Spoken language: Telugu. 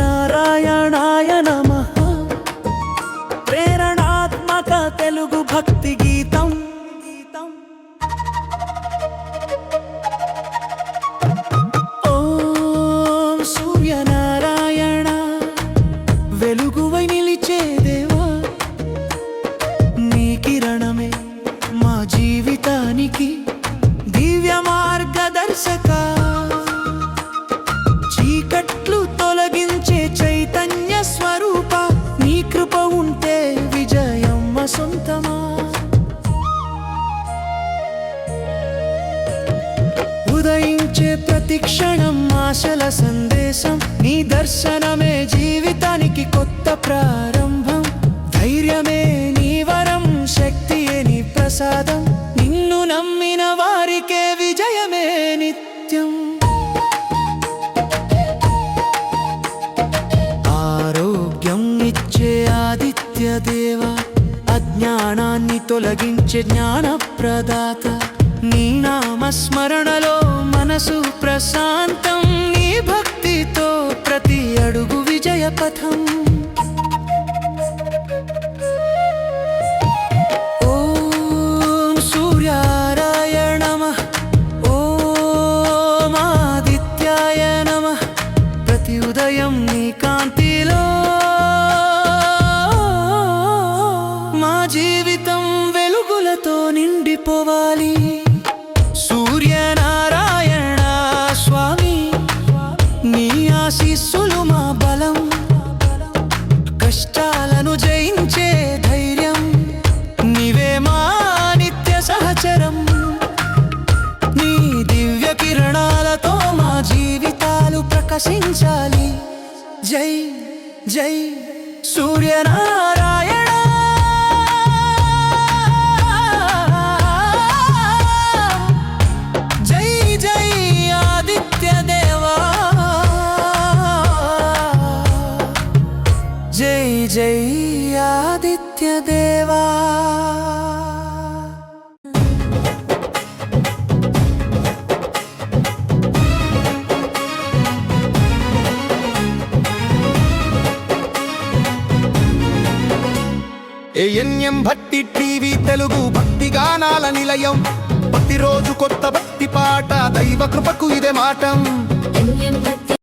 సూర్యనారాయణాయ నమః ప్రేరణాత్మక తెలుగు భక్తి గీతం. ఓం సూర్యనారాయణ వెలుగువై నిలిచే దేవా, నీ కిరణమే మా జీవితానికి దివ్య మార్గదర్శక. చీకట్లు తొలగించే చైతన్య స్వరూప, నీ కృప ఉంటే విజయం సొంతమా. ఉదయించే ప్రతి క్షణం ఆశల సందేశం, నీ దర్శనమే జీవితానికి కొత్త ప్రారంభం. ధైర్యమే నీ వరం, శక్తియే నీ ప్రసాదం, నిన్ను నమ్మిన వారికే విజయమే నిత్యం. ఆరోగ్యం ఇచ్చే ఆదిత్య దేవా, అజ్ఞానాన్ని తొలగించే జ్ఞాన ప్రదాత. నీ నామస్మరణలో మనసు ప్రశాంతం, నీ భక్తితో ప్రతి అడుగు విజయ పథం. ఓం సూర్యాయ నమః, ఓం ఆదిత్యాయ నమః. ప్రతి ఉదయం నీ కాంతిలో మా జీవితం వెలుగులతో నిండిపోవాలి. సూర్యనారాయణ స్వామి, నీ ఆశీస్సులు మా బలం. కష్టాలను జయించే ధైర్యం, నీవే మా నిత్య సహచరం. నీ దివ్య కిరణాలతో మా జీవితాలు ప్రకాశించాలి. జై జై సూర్యనారాయణ. జై జై ఆదిత్య దేవా. ఏఎన్ఎం భక్తి టీవీ తెలుగు భక్తి గానాల నిలయం. ప్రతిరోజు కొత్త భక్తి పాట, దైవ కృపకు ఇదే మాటం.